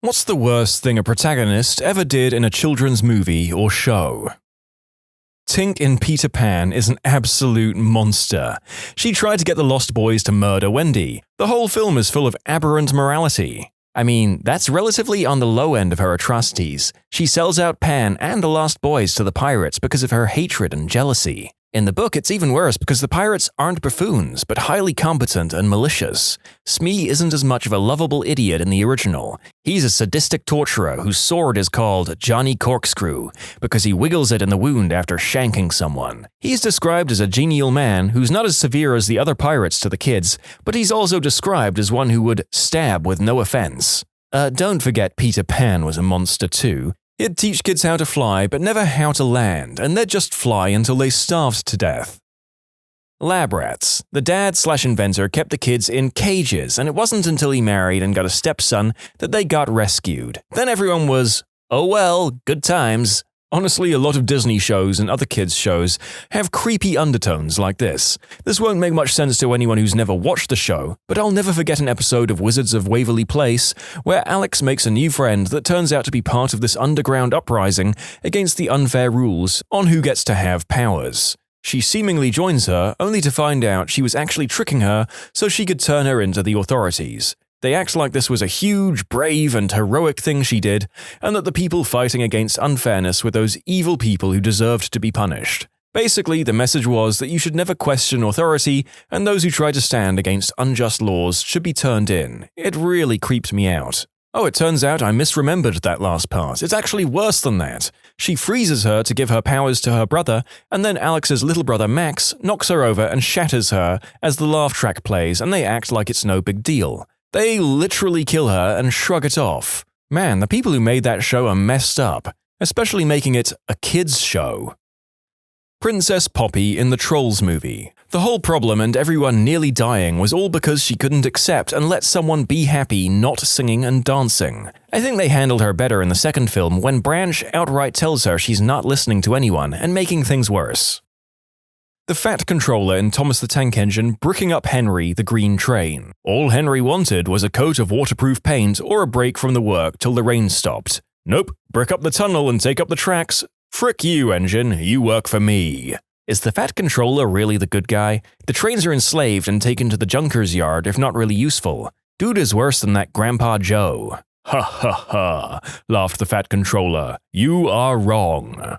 What's the worst thing a protagonist ever did in a children's movie or show? Tink in Peter Pan is an absolute monster. She tried to get the Lost Boys to murder Wendy. The whole film is full of aberrant morality. I mean, that's relatively on the low end of her atrocities. She sells out Pan and the Lost Boys to the pirates because of her hatred and jealousy. In the book, it's even worse because the pirates aren't buffoons, but highly competent and malicious. Smee isn't as much of a lovable idiot in the original. He's a sadistic torturer whose sword is called Johnny Corkscrew because he wiggles it in the wound after shanking someone. He's described as a genial man who's not as severe as the other pirates to the kids, but he's also described as one who would stab with no offense. Don't forget Peter Pan was a monster too. He'd teach kids how to fly, but never how to land, and they'd just fly until they starved to death. Lab rats. The dad/inventor kept the kids in cages, and it wasn't until he married and got a stepson that they got rescued. Then everyone was, oh well, good times. Honestly, a lot of Disney shows and other kids' shows have creepy undertones like this. This won't make much sense to anyone who's never watched the show, but I'll never forget an episode of Wizards of Waverly Place where Alex makes a new friend that turns out to be part of this underground uprising against the unfair rules on who gets to have powers. She seemingly joins her, only to find out she was actually tricking her so she could turn her into the authorities. They act like this was a huge, brave, and heroic thing she did, and that the people fighting against unfairness were those evil people who deserved to be punished. Basically, the message was that you should never question authority, and those who try to stand against unjust laws should be turned in. It really creeped me out. Oh, it turns out I misremembered that last part. It's actually worse than that. She freezes her to give her powers to her brother, and then Alex's little brother Max knocks her over and shatters her as the laugh track plays, and they act like it's no big deal. They literally kill her and shrug it off. Man, the people who made that show are messed up, especially making it a kids' show. Princess Poppy in the Trolls movie. The whole problem and everyone nearly dying was all because she couldn't accept and let someone be happy not singing and dancing. I think they handled her better in the second film when Branch outright tells her she's not listening to anyone and making things worse. The Fat Controller in Thomas the Tank Engine bricking up Henry the Green Train. All Henry wanted was a coat of waterproof paint or a break from the work till the rain stopped. Nope, brick up the tunnel and take up the tracks. Frick you, engine, you work for me. Is the Fat Controller really the good guy? The trains are enslaved and taken to the junker's yard if not really useful. Dude is worse than that Grandpa Joe. Ha ha ha, laughed the Fat Controller. You are wrong.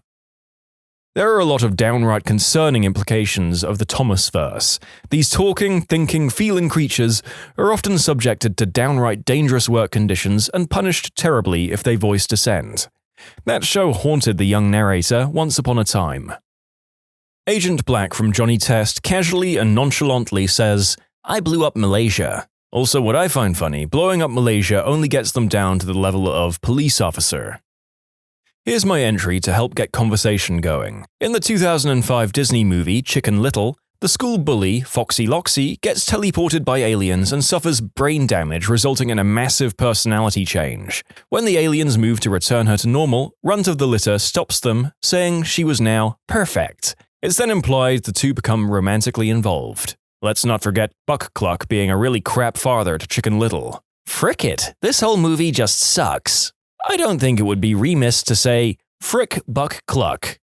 There are a lot of downright concerning implications of the Thomas verse. These talking, thinking, feeling creatures are often subjected to downright dangerous work conditions and punished terribly if they voice dissent. That show haunted the young narrator once upon a time. Agent Black from Johnny Test casually and nonchalantly says, I blew up Malaysia. Also, what I find funny, blowing up Malaysia only gets them down to the level of police officer. Here's my entry to help get conversation going. In the 2005 Disney movie Chicken Little, the school bully, Foxy Loxy, gets teleported by aliens and suffers brain damage resulting in a massive personality change. When the aliens move to return her to normal, Runt of the Litter stops them, saying she was now perfect. It's then implied the two become romantically involved. Let's not forget Buck Cluck being a really crap father to Chicken Little. Frick it, this whole movie just sucks. I don't think it would be remiss to say, frick Buck Cluck.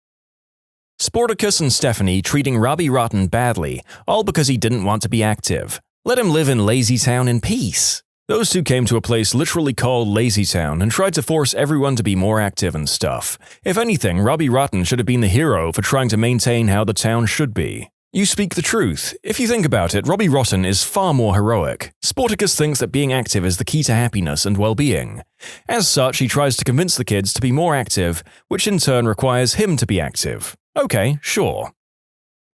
Sportacus and Stephanie treating Robbie Rotten badly, all because he didn't want to be active. Let him live in Lazy Town in peace. Those two came to a place literally called Lazy Town and tried to force everyone to be more active and stuff. If anything, Robbie Rotten should have been the hero for trying to maintain how the town should be. You speak the truth. If you think about it, Robbie Rotten is far more heroic. Sportacus thinks that being active is the key to happiness and well-being. As such, he tries to convince the kids to be more active, which in turn requires him to be active. Okay, sure.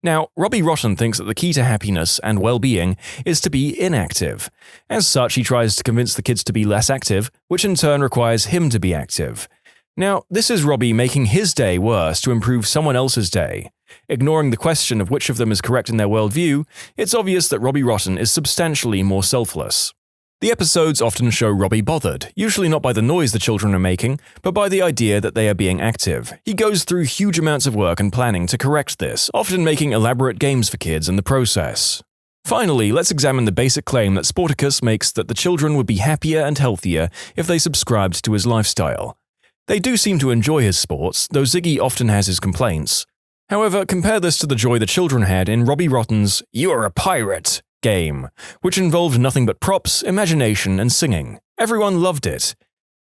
Now, Robbie Rotten thinks that the key to happiness and well-being is to be inactive. As such, he tries to convince the kids to be less active, which in turn requires him to be active. Now, this is Robbie making his day worse to improve someone else's day. Ignoring the question of which of them is correct in their worldview, it's obvious that Robbie Rotten is substantially more selfless. The episodes often show Robbie bothered, usually not by the noise the children are making, but by the idea that they are being active. He goes through huge amounts of work and planning to correct this, often making elaborate games for kids in the process. Finally, let's examine the basic claim that Sportacus makes that the children would be happier and healthier if they subscribed to his lifestyle. They do seem to enjoy his sports, though Ziggy often has his complaints. However, compare this to the joy the children had in Robbie Rotten's "You're a Pirate" game, which involved nothing but props, imagination, and singing. Everyone loved it.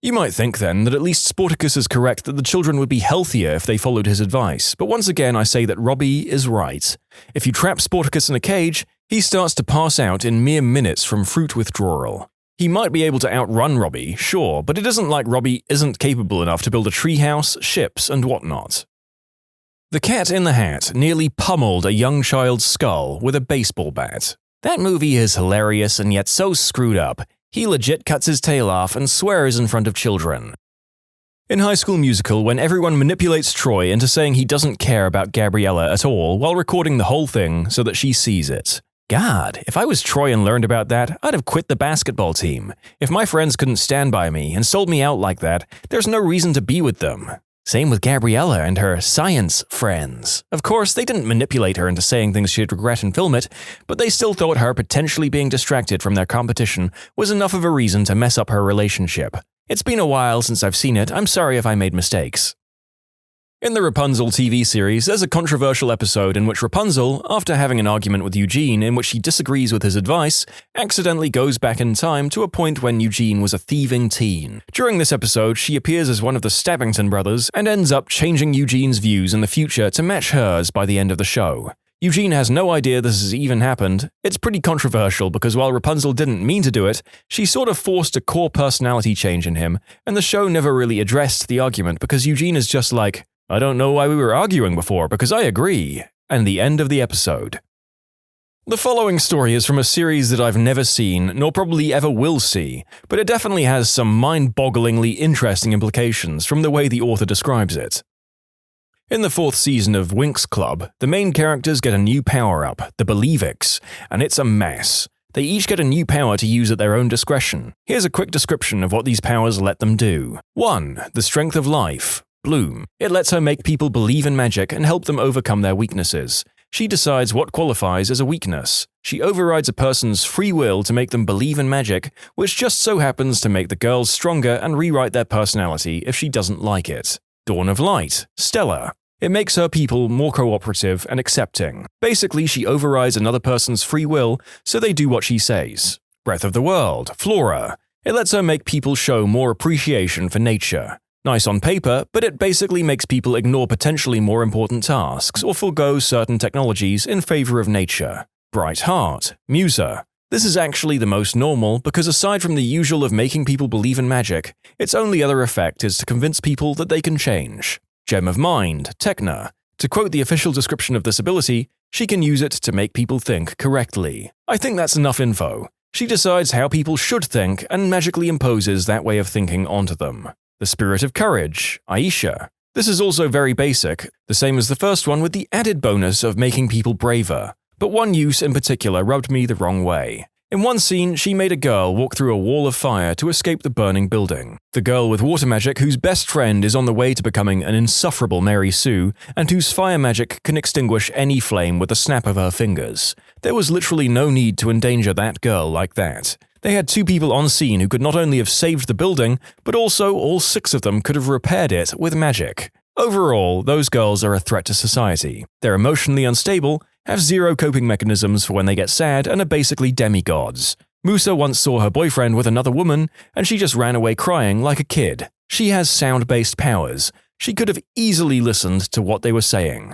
You might think then that at least Sportacus is correct that the children would be healthier if they followed his advice, but once again I say that Robbie is right. If you trap Sportacus in a cage, he starts to pass out in mere minutes from fruit withdrawal. He might be able to outrun Robbie, sure, but it isn't like Robbie isn't capable enough to build a treehouse, ships, and whatnot. The Cat in the Hat nearly pummeled a young child's skull with a baseball bat. That movie is hilarious and yet so screwed up. He legit cuts his tail off and swears in front of children. In High School Musical, when everyone manipulates Troy into saying he doesn't care about Gabriella at all while recording the whole thing so that she sees it. God, if I was Troy and learned about that, I'd have quit the basketball team. If my friends couldn't stand by me and sold me out like that, there's no reason to be with them. Same with Gabriella and her science friends. Of course, they didn't manipulate her into saying things she'd regret and film it, but they still thought her potentially being distracted from their competition was enough of a reason to mess up her relationship. It's been a while since I've seen it, I'm sorry if I made mistakes. In the Rapunzel TV series, there's a controversial episode in which Rapunzel, after having an argument with Eugene in which she disagrees with his advice, accidentally goes back in time to a point when Eugene was a thieving teen. During this episode, she appears as one of the Stabbington brothers and ends up changing Eugene's views in the future to match hers by the end of the show. Eugene has no idea this has even happened. It's pretty controversial because while Rapunzel didn't mean to do it, she sort of forced a core personality change in him, and the show never really addressed the argument because Eugene is just like, I don't know why we were arguing before, because I agree. And the end of the episode. The following story is from a series that I've never seen, nor probably ever will see, but it definitely has some mind-bogglingly interesting implications from the way the author describes it. In the 4th season of Winx Club, the main characters get a new power-up, the Believix, and it's a mess. They each get a new power to use at their own discretion. Here's a quick description of what these powers let them do. 1. The Strength of Life. Bloom. It lets her make people believe in magic and help them overcome their weaknesses. She decides what qualifies as a weakness. She overrides a person's free will to make them believe in magic, which just so happens to make the girls stronger and rewrite their personality if she doesn't like it. Dawn of Light. Stella. It makes her people more cooperative and accepting. Basically, she overrides another person's free will, so they do what she says. Breath of the World. Flora. It lets her make people show more appreciation for nature. Nice on paper, but it basically makes people ignore potentially more important tasks or forego certain technologies in favor of nature. Bright Heart. Musa. This is actually the most normal because aside from the usual of making people believe in magic, its only other effect is to convince people that they can change. Gem of Mind. Techna. To quote the official description of this ability, she can use it to make people think correctly. I think that's enough info. She decides how people should think and magically imposes that way of thinking onto them. The Spirit of Courage, Aisha. This is also very basic, the same as the first one with the added bonus of making people braver. But one use in particular rubbed me the wrong way. In one scene, she made a girl walk through a wall of fire to escape the burning building. The girl with water magic whose best friend is on the way to becoming an insufferable Mary Sue, and whose fire magic can extinguish any flame with a snap of her fingers. There was literally no need to endanger that girl like that. They had 2 people on scene who could not only have saved the building, but also all 6 of them could have repaired it with magic. Overall, those girls are a threat to society. They're emotionally unstable, have 0 coping mechanisms for when they get sad, and are basically demigods. Musa once saw her boyfriend with another woman, and she just ran away crying like a kid. She has sound-based powers. She could have easily listened to what they were saying.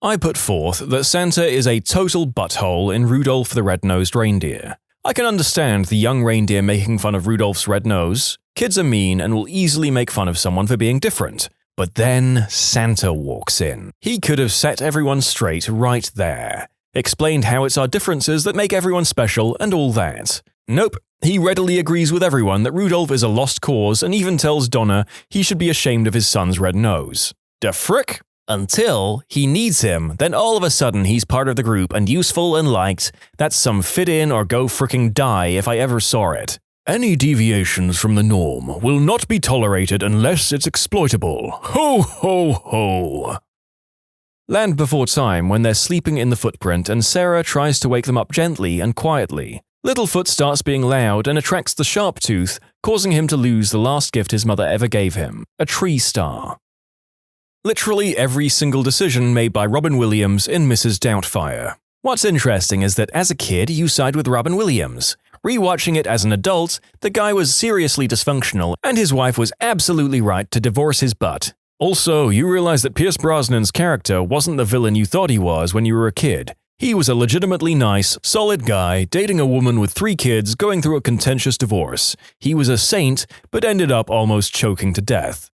I put forth that Santa is a total butthole in Rudolph the Red-Nosed Reindeer. I can understand the young reindeer making fun of Rudolph's red nose. Kids are mean and will easily make fun of someone for being different. But then Santa walks in. He could have set everyone straight right there. Explained how it's our differences that make everyone special and all that. Nope, he readily agrees with everyone that Rudolph is a lost cause and even tells Donna he should be ashamed of his son's red nose. Da frick? Until he needs him, then all of a sudden he's part of the group and useful and liked. That's some fit in or go fricking die if I ever saw it. Any deviations from the norm will not be tolerated unless it's exploitable. Ho ho ho! Land Before Time when they're sleeping in the footprint and Sarah tries to wake them up gently and quietly. Littlefoot starts being loud and attracts the Sharp Tooth, causing him to lose the last gift his mother ever gave him, a tree star. Literally every single decision made by Robin Williams in Mrs. Doubtfire. What's interesting is that as a kid you side with Robin Williams. Rewatching it as an adult, the guy was seriously dysfunctional and his wife was absolutely right to divorce his butt. Also, you realize that Pierce Brosnan's character wasn't the villain you thought he was when you were a kid. He was a legitimately nice, solid guy dating a woman with 3 kids going through a contentious divorce. He was a saint, but ended up almost choking to death.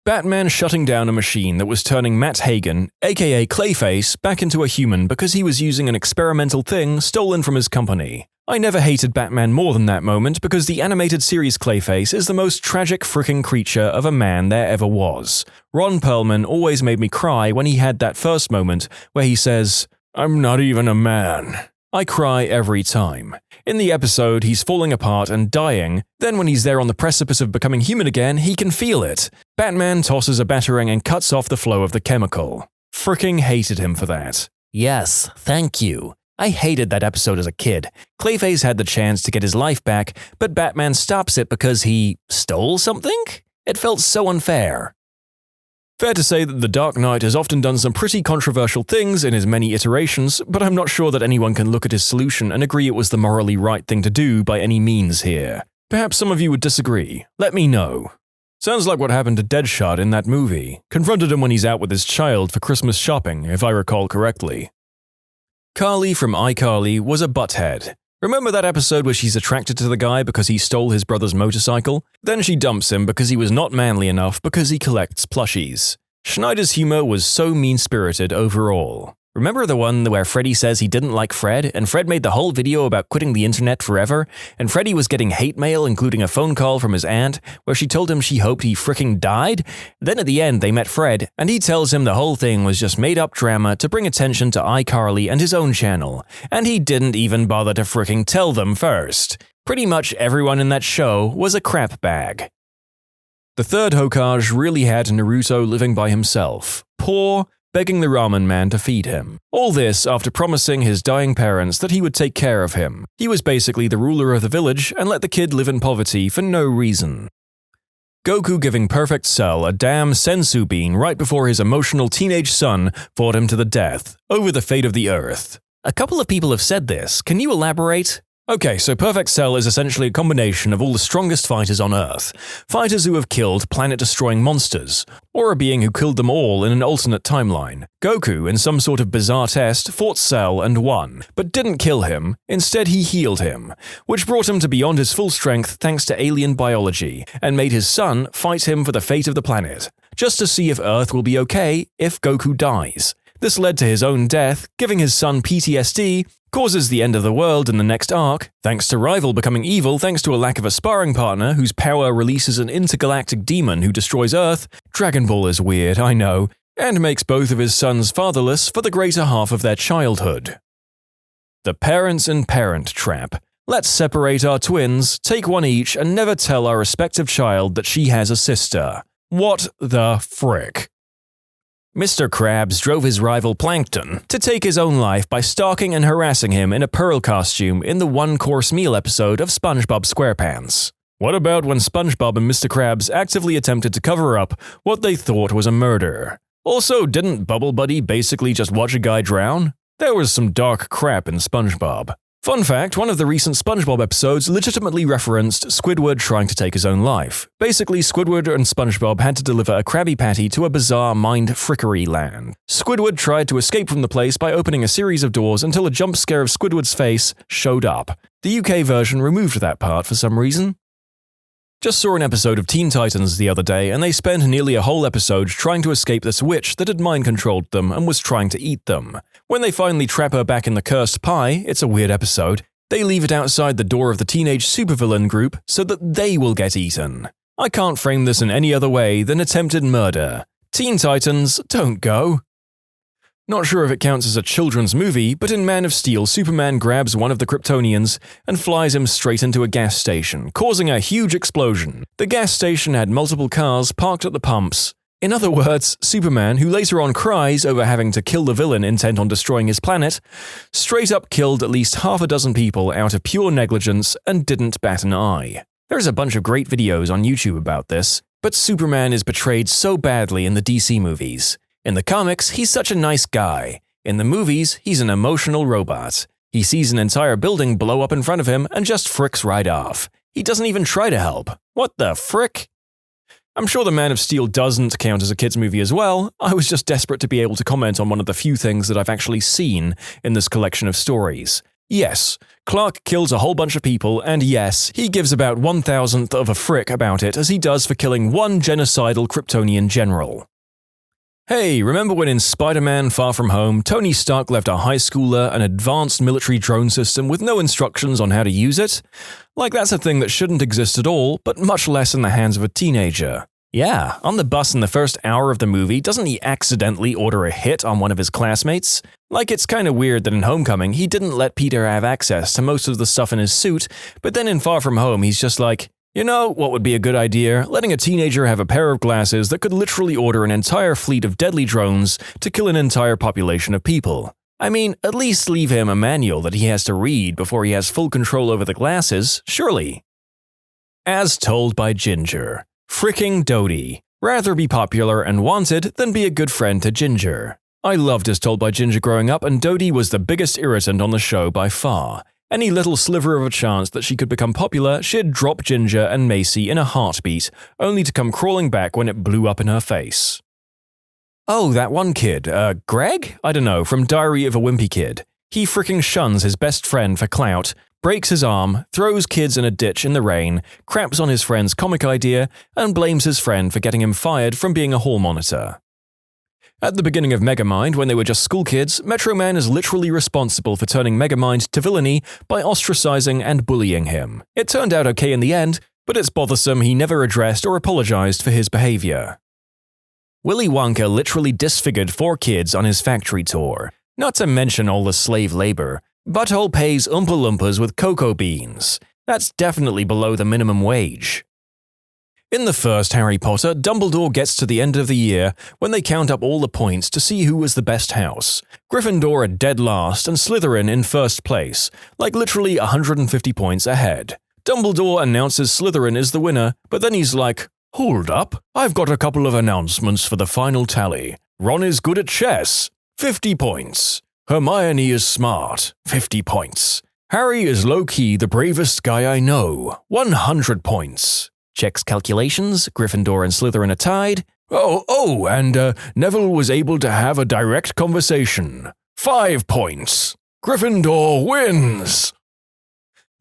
Batman shutting down a machine that was turning Matt Hagen, aka Clayface, back into a human because he was using an experimental thing stolen from his company. I never hated Batman more than that moment because the animated series Clayface is the most tragic fricking creature of a man there ever was. Ron Perlman always made me cry when he had that first moment where he says, "I'm not even a man." I cry every time. In the episode, he's falling apart and dying, then when he's there on the precipice of becoming human again, he can feel it. Batman tosses a batarang and cuts off the flow of the chemical. Fricking hated him for that. Yes, thank you. I hated that episode as a kid. Clayface had the chance to get his life back, but Batman stops it because he stole something? It felt so unfair. Fair to say that The Dark Knight has often done some pretty controversial things in his many iterations, but I'm not sure that anyone can look at his solution and agree it was the morally right thing to do by any means here. Perhaps some of you would disagree. Let me know. Sounds like what happened to Deadshot in that movie. Confronted him when he's out with his child for Christmas shopping, if I recall correctly. Carly from iCarly was a butthead. Remember that episode where she's attracted to the guy because he stole his brother's motorcycle? Then she dumps him because he was not manly enough because he collects plushies. Schneider's humor was so mean-spirited overall. Remember the one where Freddy says he didn't like Fred, and Fred made the whole video about quitting the internet forever, and Freddy was getting hate mail including a phone call from his aunt where she told him she hoped he fricking died? Then at the end they met Fred, and he tells him the whole thing was just made-up drama to bring attention to iCarly and his own channel, and he didn't even bother to fricking tell them first. Pretty much everyone in that show was a crap bag. The third Hokage really had Naruto living by himself. Poor, begging the ramen man to feed him. All this after promising his dying parents that he would take care of him. He was basically the ruler of the village and let the kid live in poverty for no reason. Goku giving Perfect Cell a damn senzu bean right before his emotional teenage son fought him to the death, over the fate of the Earth. A couple of people have said this, can you elaborate? Okay, so Perfect Cell is essentially a combination of all the strongest fighters on Earth. Fighters who have killed planet-destroying monsters, or a being who killed them all in an alternate timeline. Goku, in some sort of bizarre test, fought Cell and won, but didn't kill him, instead he healed him, which brought him to beyond his full strength thanks to alien biology, and made his son fight him for the fate of the planet, just to see if Earth will be okay if Goku dies. This led to his own death, giving his son PTSD, causes the end of the world in the next arc, thanks to Rival becoming evil thanks to a lack of a sparring partner whose power releases an intergalactic demon who destroys Earth. Dragon Ball is weird, I know, and makes both of his sons fatherless for the greater half of their childhood. The parents and parent trap. Let's separate our twins, take one each, and never tell our respective child that she has a sister. What the frick? Mr. Krabs drove his rival Plankton to take his own life by stalking and harassing him in a Pearl costume in the one-course meal episode of SpongeBob SquarePants. What about when SpongeBob and Mr. Krabs actively attempted to cover up what they thought was a murder? Also, didn't Bubble Buddy basically just watch a guy drown? There was some dark crap in SpongeBob. Fun fact, one of the recent SpongeBob episodes legitimately referenced Squidward trying to take his own life. Basically, Squidward and SpongeBob had to deliver a Krabby Patty to a bizarre mind-frickery land. Squidward tried to escape from the place by opening a series of doors until a jump scare of Squidward's face showed up. The UK version removed that part for some reason. Just saw an episode of Teen Titans the other day, and they spent nearly a whole episode trying to escape this witch that had mind-controlled them and was trying to eat them. When they finally trap her back in the cursed pie, it's a weird episode, they leave it outside the door of the teenage supervillain group so that they will get eaten. I can't frame this in any other way than attempted murder. Teen Titans, don't go. Not sure if it counts as a children's movie, but in Man of Steel, Superman grabs one of the Kryptonians and flies him straight into a gas station, causing a huge explosion. The gas station had multiple cars parked at the pumps. In other words, Superman, who later on cries over having to kill the villain intent on destroying his planet, straight up killed at least half a dozen people out of pure negligence and didn't bat an eye. There's a bunch of great videos on YouTube about this, but Superman is portrayed so badly in the DC movies. In the comics, he's such a nice guy. In the movies, he's an emotional robot. He sees an entire building blow up in front of him and just fricks right off. He doesn't even try to help. What the frick? I'm sure the Man of Steel doesn't count as a kids' movie as well. I was just desperate to be able to comment on one of the few things that I've actually seen in this collection of stories. Yes, Clark kills a whole bunch of people, and yes, he gives about 1,000th of a frick about it as he does for killing one genocidal Kryptonian general. Hey, remember when in Spider-Man Far From Home, Tony Stark left a high schooler an advanced military drone system with no instructions on how to use it? Like that's a thing that shouldn't exist at all, but much less in the hands of a teenager. Yeah, on the bus in the first hour of the movie, doesn't he accidentally order a hit on one of his classmates? Like it's kinda weird that in Homecoming he didn't let Peter have access to most of the stuff in his suit, but then in Far From Home he's just like, you know what would be a good idea? Letting a teenager have a pair of glasses that could literally order an entire fleet of deadly drones to kill an entire population of people. I mean, at least leave him a manual that he has to read before he has full control over the glasses, surely. As told by Ginger. Fricking Dodie. Rather be popular and wanted than be a good friend to Ginger. I loved As Told by Ginger growing up, and Dodie was the biggest irritant on the show by far. Any little sliver of a chance that she could become popular, she'd drop Ginger and Macy in a heartbeat, only to come crawling back when it blew up in her face. Oh, that one kid, Greg? I don't know, from Diary of a Wimpy Kid. He fricking shuns his best friend for clout, breaks his arm, throws kids in a ditch in the rain, craps on his friend's comic idea, and blames his friend for getting him fired from being a hall monitor. At the beginning of Megamind, when they were just school kids, Metro Man is literally responsible for turning Megamind to villainy by ostracizing and bullying him. It turned out okay in the end, but it's bothersome he never addressed or apologized for his behavior. Willy Wonka literally disfigured 4 kids on his factory tour. Not to mention all the slave labor. Butthole pays Oompa Loompas with cocoa beans. That's definitely below the minimum wage. In the first Harry Potter, Dumbledore gets to the end of the year when they count up all the points to see who was the best house. Gryffindor are dead last and Slytherin in first place, like literally 150 points ahead. Dumbledore announces Slytherin is the winner, but then he's like, hold up, I've got a couple of announcements for the final tally. Ron is good at chess, 50 points. Hermione is smart, 50 points. Harry is low-key the bravest guy I know, 100 points. Checks calculations, Gryffindor and Slytherin are tied. And Neville was able to have a direct conversation. 5 points. Gryffindor wins!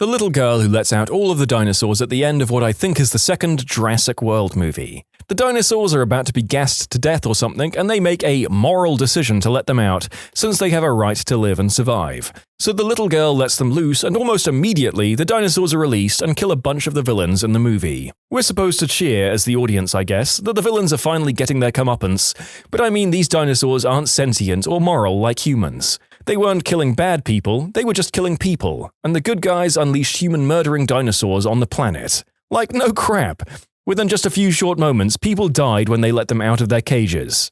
The little girl who lets out all of the dinosaurs at the end of what I think is the second Jurassic World movie. The dinosaurs are about to be gassed to death or something, and they make a moral decision to let them out, since they have a right to live and survive. So the little girl lets them loose, and almost immediately, the dinosaurs are released and kill a bunch of the villains in the movie. We're supposed to cheer, as the audience I guess, that the villains are finally getting their comeuppance, but I mean these dinosaurs aren't sentient or moral like humans. They weren't killing bad people, they were just killing people, and the good guys unleashed human-murdering dinosaurs on the planet. Like, no crap. Within just a few short moments, people died when they let them out of their cages.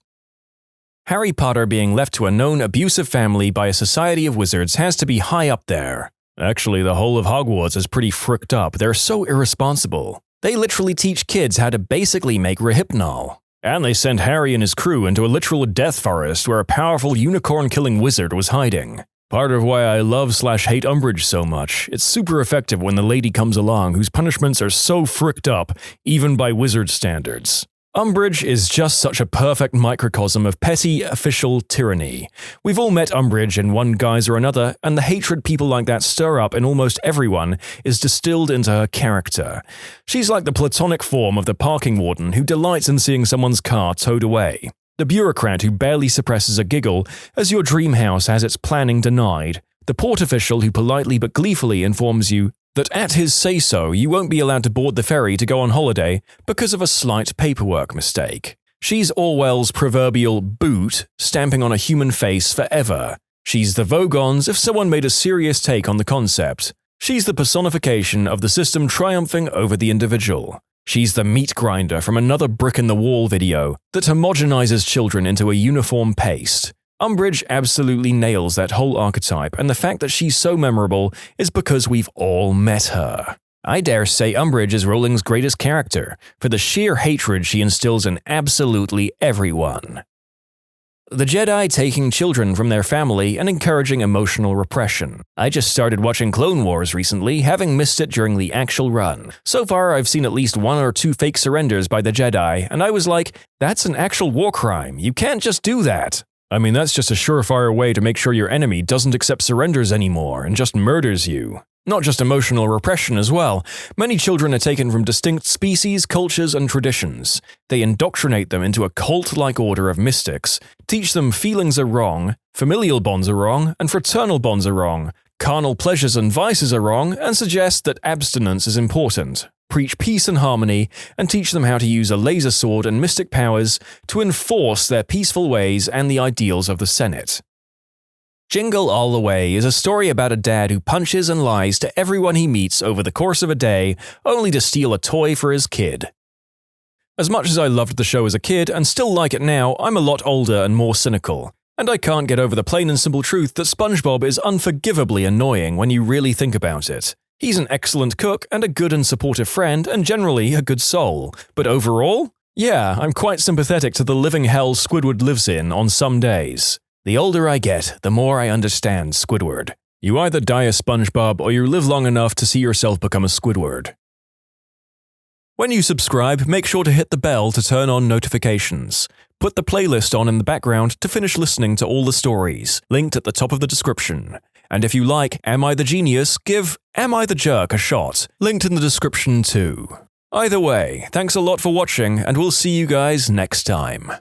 Harry Potter being left to a known abusive family by a society of wizards has to be high up there. Actually, the whole of Hogwarts is pretty fricked up. They're so irresponsible. They literally teach kids how to basically make Rohypnol. And they sent Harry and his crew into a literal death forest where a powerful unicorn-killing wizard was hiding. Part of why I love/hate Umbridge so much, it's super effective when the lady comes along whose punishments are so fricked up, even by wizard standards. Umbridge is just such a perfect microcosm of petty, official tyranny. We've all met Umbridge in one guise or another, and the hatred people like that stir up in almost everyone is distilled into her character. She's like the platonic form of the parking warden who delights in seeing someone's car towed away. The bureaucrat who barely suppresses a giggle as your dream house has its planning denied. The port official who politely but gleefully informs you that at his say-so you won't be allowed to board the ferry to go on holiday because of a slight paperwork mistake. She's Orwell's proverbial boot stamping on a human face forever. She's the Vogons if someone made a serious take on the concept. She's the personification of the system triumphing over the individual. She's the meat grinder from another brick-in-the-wall video that homogenizes children into a uniform paste. Umbridge absolutely nails that whole archetype, and the fact that she's so memorable is because we've all met her. I dare say Umbridge is Rowling's greatest character, for the sheer hatred she instills in absolutely everyone. The Jedi taking children from their family and encouraging emotional repression. I just started watching Clone Wars recently, having missed it during the actual run. So far, I've seen at least 1 or 2 fake surrenders by the Jedi, and I was like, that's an actual war crime. You can't just do that. I mean, that's just a surefire way to make sure your enemy doesn't accept surrenders anymore and just murders you. Not just emotional repression as well. Many children are taken from distinct species, cultures, and traditions. They indoctrinate them into a cult-like order of mystics, teach them feelings are wrong, familial bonds are wrong, and fraternal bonds are wrong, carnal pleasures and vices are wrong, and suggest that abstinence is important. Preach peace and harmony, and teach them how to use a laser sword and mystic powers to enforce their peaceful ways and the ideals of the Senate. Jingle All the Way is a story about a dad who punches and lies to everyone he meets over the course of a day, only to steal a toy for his kid. As much as I loved the show as a kid and still like it now, I'm a lot older and more cynical. And I can't get over the plain and simple truth that SpongeBob is unforgivably annoying when you really think about it. He's an excellent cook and a good and supportive friend and generally a good soul. But overall? Yeah, I'm quite sympathetic to the living hell Squidward lives in on some days. The older I get, the more I understand Squidward. You either die a SpongeBob or you live long enough to see yourself become a Squidward. When you subscribe, make sure to hit the bell to turn on notifications. Put the playlist on in the background to finish listening to all the stories, linked at the top of the description. And if you like Am I the Genius, give Am I the Jerk a shot, linked in the description too. Either way, thanks a lot for watching, and we'll see you guys next time.